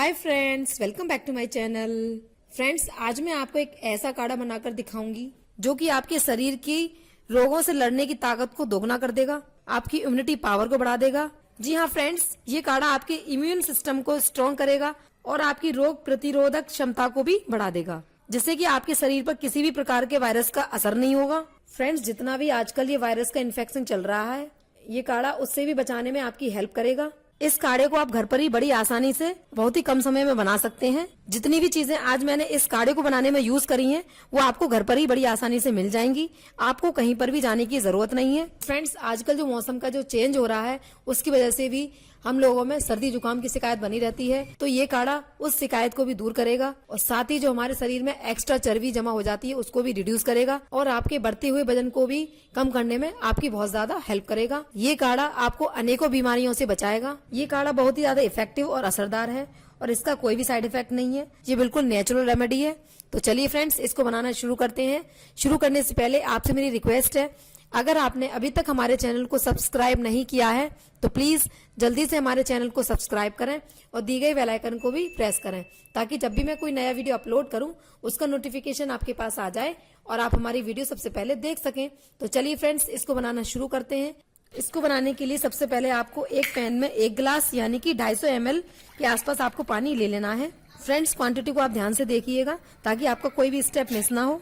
Hi friends, welcome back to my channel. Friends, आज मैं आपको एक ऐसा काढ़ा बनाकर दिखाऊंगी जो कि आपके शरीर की रोगों से लड़ने की ताकत को दोगुना कर देगा, आपकी इम्यूनिटी पावर को बढ़ा देगा। जी हाँ फ्रेंड्स, ये काढ़ा आपके इम्यून सिस्टम को स्ट्रॉन्ग करेगा और आपकी रोग प्रतिरोधक क्षमता को भी बढ़ा देगा, जिससे कि आपके शरीर पर किसी भी प्रकार के वायरस का असर नहीं होगा। फ्रेंड्स, जितना भी आजकल ये वायरस का इन्फेक्शन चल रहा है, ये काढ़ा उससे भी बचाने में आपकी हेल्प करेगा। इस काढ़े को आप घर पर ही बड़ी आसानी से बहुत ही कम समय में बना सकते हैं। जितनी भी चीजें आज मैंने इस काढ़े को बनाने में यूज करी हैं, वो आपको घर पर ही बड़ी आसानी से मिल जाएंगी। आपको कहीं पर भी जाने की जरूरत नहीं है। फ्रेंड्स, आजकल जो मौसम का जो चेंज हो रहा है, उसकी वजह से भी हम लोगों में सर्दी जुकाम की शिकायत बनी रहती है, तो ये काढ़ा उस शिकायत को भी दूर करेगा और साथ ही जो हमारे शरीर में एक्स्ट्रा चर्बी जमा हो जाती है उसको भी रिड्यूस करेगा और आपके बढ़ते हुए वजन को भी कम करने में आपकी बहुत ज्यादा हेल्प करेगा। ये काढ़ा आपको अनेकों बीमारियों से बचाएगा। ये काढ़ा बहुत ही ज्यादा इफेक्टिव और असरदार है और इसका कोई भी साइड इफेक्ट नहीं है। ये बिल्कुल नेचुरल रेमेडी है। तो चलिए फ्रेंड्स, इसको बनाना शुरू करते हैं। शुरू करने से पहले आपसे मेरी रिक्वेस्ट है, अगर आपने अभी तक हमारे चैनल को सब्सक्राइब नहीं किया है तो प्लीज जल्दी से हमारे चैनल को सब्सक्राइब करें और दी गई बेल आइकन को भी प्रेस करें, ताकि जब भी मैं कोई नया वीडियो अपलोड करूं उसका नोटिफिकेशन आपके पास आ जाए और आप हमारी वीडियो सबसे पहले देख सकें। तो चलिए फ्रेंड्स, इसको बनाना शुरू करते हैं। इसको बनाने के लिए सबसे पहले आपको एक पैन में 1 गिलास यानी कि 250 ml के आसपास आपको पानी ले लेना है। फ्रेंड्स, क्वांटिटी को आप ध्यान से देखिएगा ताकि आपका कोई भी स्टेप मिस ना हो।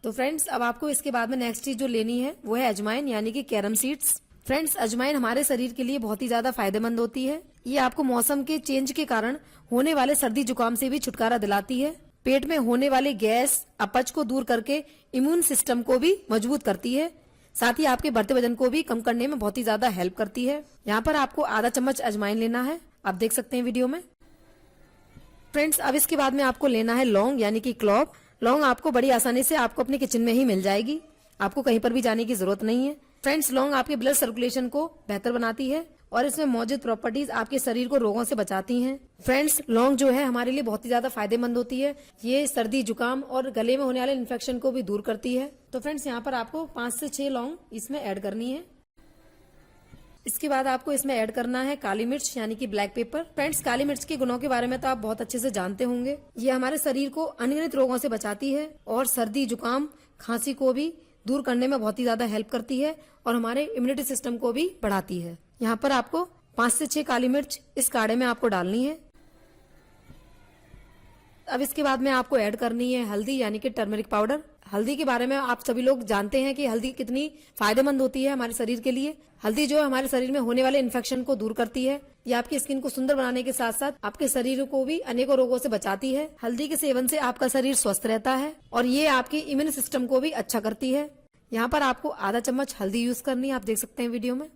तो फ्रेंड्स, अब आपको इसके बाद में नेक्स्ट चीज जो लेनी है वो है अजवाइन यानी कि कैरम सीड्स। फ्रेंड्स, अजवाइन हमारे शरीर के लिए बहुत ही ज्यादा फायदेमंद होती है। ये आपको मौसम के चेंज के कारण होने वाले सर्दी जुकाम से भी छुटकारा दिलाती है। पेट में होने वाले गैस अपच को दूर करके इम्यून सिस्टम को भी मजबूत करती है। साथ ही आपके बढ़ते वजन को भी कम करने में बहुत ही ज्यादा हेल्प करती है। यहाँ पर आपको आधा चम्मच अजवाइन लेना है, आप देख सकते हैं वीडियो में। फ्रेंड्स, अब इसके बाद में आपको लेना है लौंग यानी कि क्लॉव। लौंग आपको बड़ी आसानी से आपको अपने किचन में ही मिल जाएगी, आपको कहीं पर भी जाने की जरूरत नहीं है। फ्रेंड्स, लौंग आपके ब्लड सर्कुलेशन को बेहतर बनाती है और इसमें मौजूद प्रॉपर्टीज आपके शरीर को रोगों से बचाती हैं। फ्रेंड्स, लौंग जो है हमारे लिए बहुत ही ज्यादा फायदेमंद होती है। ये सर्दी जुकाम और गले में होने वाले इन्फेक्शन को भी दूर करती है। तो फ्रेंड्स, यहाँ पर आपको 5 से 6 लौंग इसमें ऐड करनी है। इसके बाद आपको इसमें ऐड करना है काली मिर्च यानी कि ब्लैक पेपर। फ्रेंड्स, काली मिर्च के गुणों के बारे में तो आप बहुत अच्छे से जानते होंगे। ये हमारे शरीर को अनगिनत रोगों से बचाती है और सर्दी जुकाम खांसी को भी दूर करने में बहुत ही ज्यादा हेल्प करती है और हमारे इम्यूनिटी सिस्टम को भी बढ़ाती है। यहाँ पर आपको 5 से 6 काली मिर्च इस काढ़े में आपको डालनी है। अब इसके बाद में आपको ऐड करनी है हल्दी यानी कि टर्मरिक पाउडर। हल्दी के बारे में आप सभी लोग जानते हैं कि हल्दी कितनी फायदेमंद होती है हमारे शरीर के लिए। हल्दी जो है हमारे शरीर में होने वाले इन्फेक्शन को दूर करती है। ये आपकी स्किन को सुंदर बनाने के साथ साथ आपके शरीर को भी अनेकों रोगों से बचाती है। हल्दी के सेवन से आपका शरीर स्वस्थ रहता है और ये आपके इम्यून सिस्टम को भी अच्छा करती है। यहाँ पर आपको आधा चम्मच हल्दी यूज करनी है, आप देख सकते हैं वीडियो में।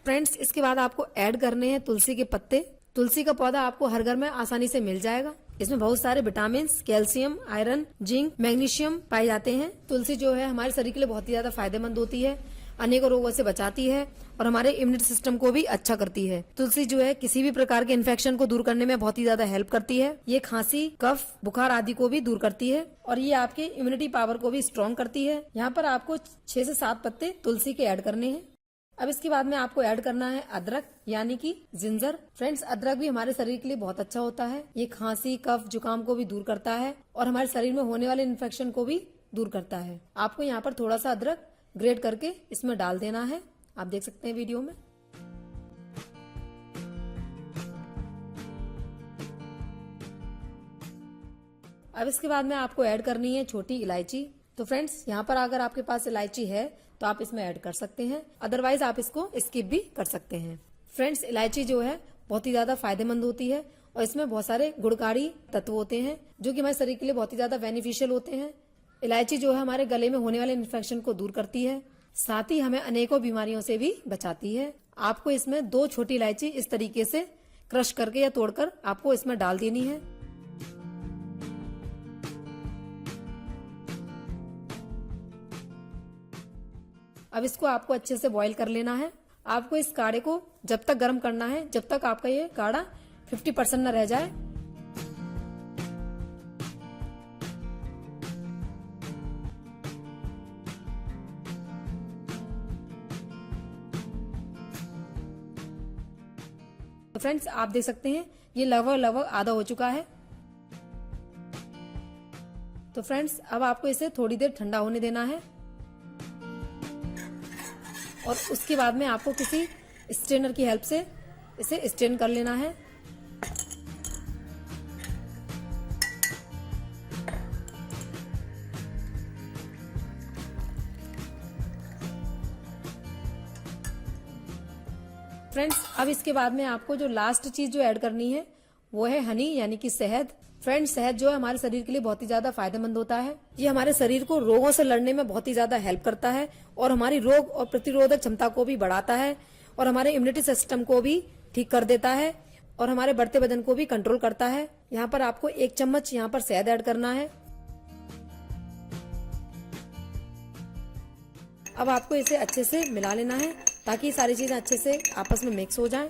फ्रेंड्स, इसके बाद आपको ऐड करने हैं तुलसी के पत्ते। तुलसी का पौधा आपको हर घर में आसानी से मिल जाएगा। इसमें बहुत सारे vitamin, calcium, iron, zinc, magnesium पाए जाते हैं। तुलसी जो है हमारे शरीर के लिए बहुत ही ज्यादा फायदेमंद होती है, अनेकों रोगों से बचाती है और हमारे इम्यूनिटी सिस्टम को भी अच्छा करती है। तुलसी जो है किसी भी प्रकार के इन्फेक्शन को दूर करने में बहुत ही ज्यादा हेल्प करती है। ये खांसी, कफ, बुखार आदि को भी दूर करती है और ये आपके इम्यूनिटी पावर को भी स्ट्रॉन्ग करती है। यहाँ पर आपको 6 से 7 पत्ते तुलसी के ऐड करने हैं। अब इसके बाद में आपको ऐड करना है अदरक यानी कि जिंजर। फ्रेंड्स, अदरक भी हमारे शरीर के लिए बहुत अच्छा होता है। ये खांसी, कफ, जुकाम को भी दूर करता है और हमारे शरीर में होने वाले इन्फेक्शन को भी दूर करता है। आपको यहाँ पर थोड़ा सा अदरक ग्रेट करके इसमें डाल देना है, आप देख सकते हैं वीडियो में। अब इसके बाद में आपको ऐड करनी है छोटी इलायची। तो फ्रेंड्स, यहाँ पर अगर आपके पास इलायची है तो आप इसमें ऐड कर सकते हैं, अदरवाइज आप इसको स्किप भी कर सकते हैं। फ्रेंड्स, इलायची जो है बहुत ही ज्यादा फायदेमंद होती है और इसमें बहुत सारे गुणकारी तत्व होते हैं जो कि हमारे शरीर के लिए बहुत ही ज्यादा बेनिफिशियल होते हैं। इलायची जो है हमारे गले में होने वाले इन्फेक्शन को दूर करती है, साथ ही हमें अनेकों बीमारियों से भी बचाती है। आपको इसमें 2 छोटी इलायची इस तरीके से क्रश करके या तोड़कर आपको इसमें डाल देनी है। अब इसको आपको अच्छे से बॉईल कर लेना है। आपको इस काढ़े को जब तक गर्म करना है जब तक आपका ये काढ़ा 50% न रह जाए। तो फ्रेंड्स आप देख सकते हैं ये लगभग आधा हो चुका है। तो फ्रेंड्स अब आपको इसे थोड़ी देर ठंडा होने देना है और उसके बाद में आपको किसी स्ट्रेनर की हेल्प से इसे स्ट्रेन कर लेना है। फ्रेंड्स अब इसके बाद में आपको जो लास्ट चीज जो ऐड करनी है वो है हनी यानी कि शहद। फ्रेंड्स शहद जो है हमारे शरीर के लिए बहुत ही ज्यादा फायदेमंद होता है। ये हमारे शरीर को रोगों से लड़ने में बहुत ही ज्यादा हेल्प करता है और हमारी रोग और प्रतिरोधक क्षमता को भी बढ़ाता है और हमारे इम्यूनिटी सिस्टम को भी ठीक कर देता है और हमारे बढ़ते वजन को भी कंट्रोल करता है। यहाँ पर आपको 1 चम्मच यहाँ पर शहद ऐड करना है। अब आपको इसे अच्छे से मिला लेना है ताकि सारी चीजें अच्छे से आपस में मिक्स हो जाएं।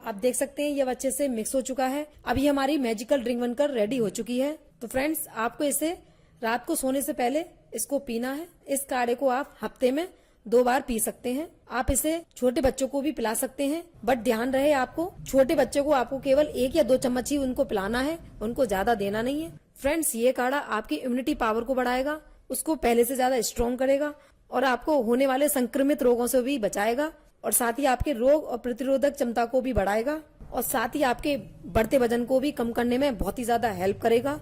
आप देख सकते हैं ये अब अच्छे से मिक्स हो चुका है। अब ये हमारी मैजिकल ड्रिंक बनकर रेडी हो चुकी है। तो फ्रेंड्स आपको इसे रात को सोने से पहले इसको पीना है। इस काढ़े को आप हफ्ते में 2 बार पी सकते हैं। आप इसे छोटे बच्चों को भी पिला सकते हैं, बट ध्यान रहे आपको छोटे बच्चों को आपको केवल 1 या 2 चम्मच ही उनको पिलाना है, उनको ज्यादा देना नहीं है। फ्रेंड्स ये काढ़ा आपकी इम्यूनिटी पावर को बढ़ाएगा, उसको पहले से ज्यादा स्ट्रॉन्ग करेगा और आपको होने वाले संक्रमित रोगों से भी बचाएगा और साथ ही आपके रोग और प्रतिरोधक क्षमता को भी बढ़ाएगा और साथ ही आपके बढ़ते वजन को भी कम करने में बहुत ही ज्यादा हेल्प करेगा।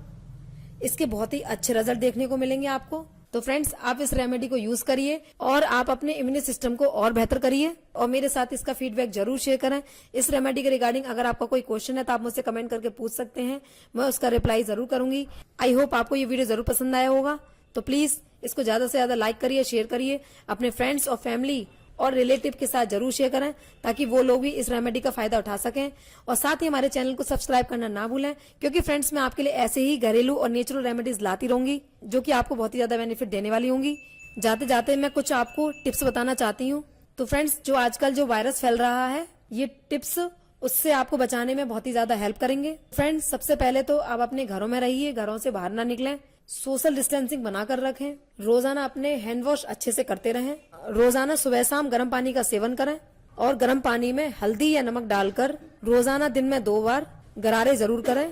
इसके बहुत ही अच्छे रिजल्ट देखने को मिलेंगे आपको। तो फ्रेंड्स आप इस रेमेडी को यूज करिए और आप अपने इम्यून सिस्टम को और बेहतर करिए और मेरे साथ इसका फीडबैक जरूर शेयर करें। इस रेमेडी के रिगार्डिंग अगर आपका कोई क्वेश्चन है तो आप मुझसे कमेंट करके पूछ सकते हैं, मैं उसका रिप्लाई जरूर करूंगी। आई होप आपको ये वीडियो जरूर पसंद आया होगा। तो प्लीज इसको ज्यादा से ज्यादा लाइक करिए, शेयर करिए, अपने फ्रेंड्स और फैमिली और रिलेटिव के साथ जरूर शेयर करें ताकि वो लोग भी इस रेमेडी का फायदा उठा सकें। और साथ ही हमारे चैनल को सब्सक्राइब करना ना भूलें क्योंकि फ्रेंड्स मैं आपके लिए ऐसे ही घरेलू और नेचुरल रेमेडीज लाती रहूंगी जो कि आपको बहुत ही ज्यादा बेनिफिट देने वाली होंगी। जाते जाते मैं कुछ आपको टिप्स बताना चाहती हूँ। तो फ्रेंड्स जो आजकल जो वायरस फैल रहा है ये टिप्स उससे आपको बचाने में बहुत ही ज्यादा हेल्प करेंगे। फ्रेंड्स सबसे पहले तो आप अपने घरों में रहिए, घरों से बाहर ना निकलें, सोशल डिस्टेंसिंग बनाकर रखें, रोजाना अपने हैंड वॉश अच्छे से करते रहें, रोजाना सुबह शाम गर्म पानी का सेवन करें और गर्म पानी में हल्दी या नमक डालकर रोजाना दिन में 2 बार गरारे जरूर करें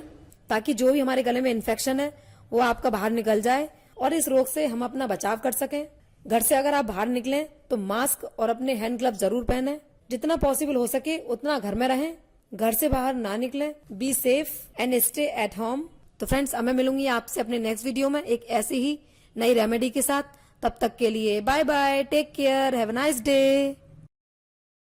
ताकि जो भी हमारे गले में इन्फेक्शन है वो आपका बाहर निकल जाए और इस रोग से हम अपना बचाव कर सकें। घर से अगर आप बाहर निकलें तो मास्क और अपने हैंड ग्लव जरूर पहनें। जितना पॉसिबल हो सके उतना घर में रहें, घर से बाहर ना निकलें। Be safe and stay at home. तो फ्रेंड्स अब मैं मिलूंगी आपसे अपने नेक्स्ट वीडियो में एक ऐसी ही नई रेमेडी के साथ। तब तक के लिए bye bye, take care, have a nice day.